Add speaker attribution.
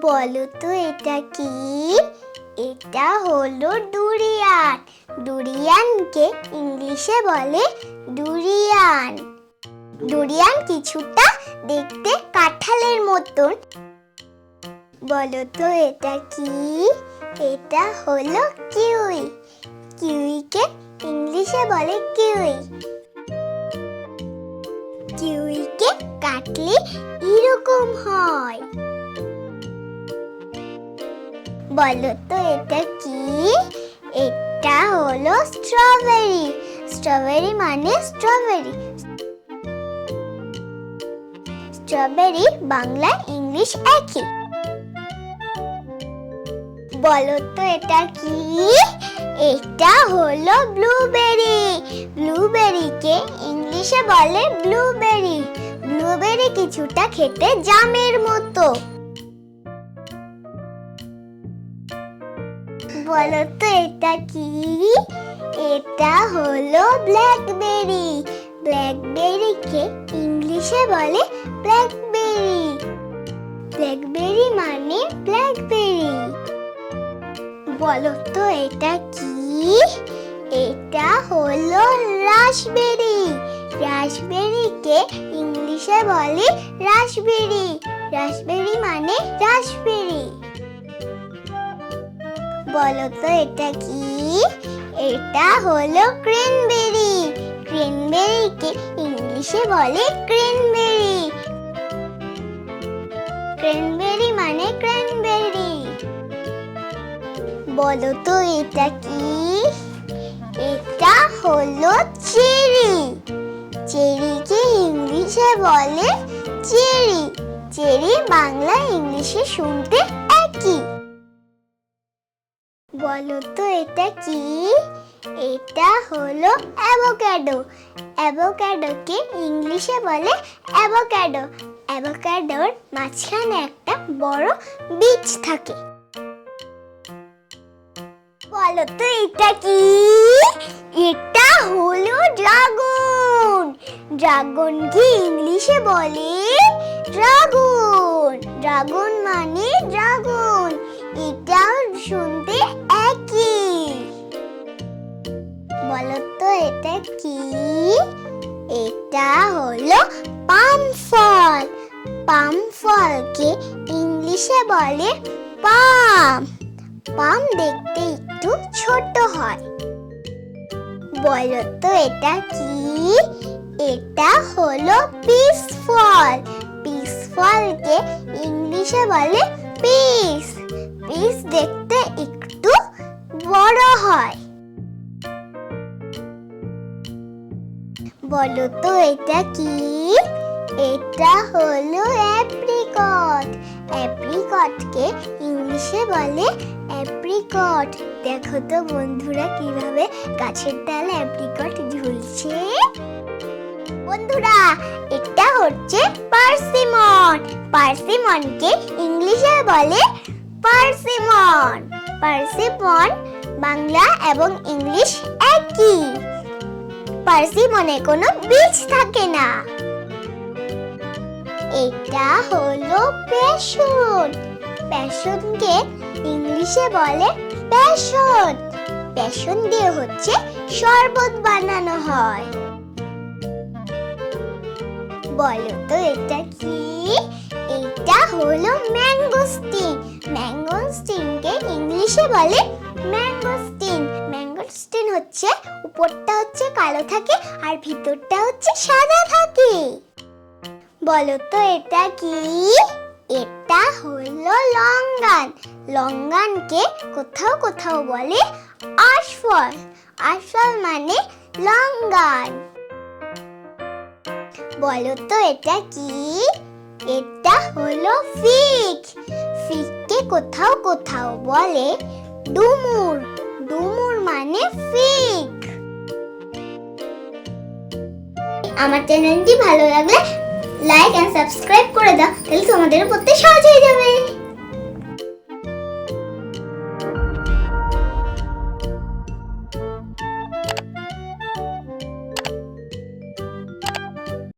Speaker 1: বলো তো এটা কি? এটা হলো ডুরিয়ান। ডুরিয়ানকে ইংলিশে বলে ডুরিয়ান। ডুরিয়ান কিছুটা দেখতে কাঁঠালের মতন। বলো তো এটা কি? এটা হলো কিউই। কিউইকে ইংলিশে বলে কিউই। কিউইকে কাটলে এরকম হয়। বলো তো এটা কি? এটা হলো স্ট্রবেরি। স্ট্রবেরি মানে স্ট্রবেরি। স্ট্রবেরি বাংলা ইংলিশ একই। বলো তো এটা কি? এটা হলো ব্লুবেরি। ব্লুবেরিকে ইংলিশে বলে ব্লুবেরি। ব্লুবেরি কিছুটা খেতে জামের মতো। বলো তো এটা কি? এটা হলো ব্ল্যাকবেরি। ব্ল্যাকবেরিকে ইংলিশে বলে ব্ল্যাকবেরি। ব্ল্যাকবেরি মানে ব্ল্যাকবেরি। বলো তো এটা কি? এটা হলো রাসবেরি। রাসবেরিকে ইংলিশে বলে রাসবেরি। রাসবেরি মানে রাসবেরি। বলো তো এটা কি? এটা হলো ক্রেনবেরি। ক্রেনবেরিকে ইংলিশে বলে ক্রেনবেরি। ক্রেনবেরি মানে ক্রেনবেরি। বলো তো এটা কি? এটা হলো চেরি। চেরিকে ইংলিশে বলে চেরি। চেরি বাংলা ইংলিশে শুনতে একই। বলো তো এটা কি? এটা হলো অ্যাভোকাডো। অ্যাভোকাডোকে ইংলিশে বলে অ্যাভোকাডো। অ্যাভোকাডোর মাঝখানে একটা বড় বীজ থাকে। বলো তো এটা কি? এটা হলো ড্রাগন। ড্রাগনকে ইংলিশে বলে ড্রাগন। ড্রাগন মানে ড্রাগন। এটাও শুনতে একই। বলো তো এটা কি? এটা হলো পাম ফল। পাম ফলকে ইংলিশে বলে পাম। পাম দেখতে একটু ছোট হয়। বলো তো এটা কি? এটা হলো পিস ফল। পিস ফলকে ইংলিশে বলে পিস। পিস দেখতে একটু বড় হয়। বলো তো এটা কি? এটা হলো অ্যাপ্রিকট। অ্যাপ্রিকটকে ইংলিশে বলে অ্যাপ্রিকট। দেখো তো বন্ধুরা কিভাবে গাছের ডালে অ্যাপ্রিকট ঝুলছে। বন্ধুরা এটা হচ্ছে পার্সিমন। পার্সিমনকে ইংলিশে বলে পার্সিমন। পার্সিমন বাংলা এবং ইংলিশ একই। পার্সিমনে কোনো বীজ থাকে না। এটা হলো প্যাশন। প্যাশনকে ইংলিশে বলে প্যাশন। প্যাশন দিয়ে হচ্ছে শরবত বানানো হয়। বলো তো এটা কি? এটা হলো ম্যাঙ্গোস্টিন। ম্যাঙ্গোস্টিনকে ইংলিশে বলে ম্যাঙ্গোস্টিন। ম্যাঙ্গোস্টিন হচ্ছে উপরটা হচ্ছে কালো থাকে আর ভিতরটা হচ্ছে সাদা থাকে। বলো তো এটা কি? এটা হলো লঙ্গান। লঙ্গানকে কোথাও কোথাও বলে আশফল। আশফল মানে লঙ্গান। বলো তো এটা কি? এটা হলো ফিগ। ফিগকে কোথাও কোথাও বলে ডুমুর। ডুমুর মানে ফিগ। আমার চ্যানেলটি ভালো লাগলে লাইক এন্ড সাবস্ক্রাইব করে দাও, তাহলে তোমাদের পড়তে সহজ হয়ে যাবে।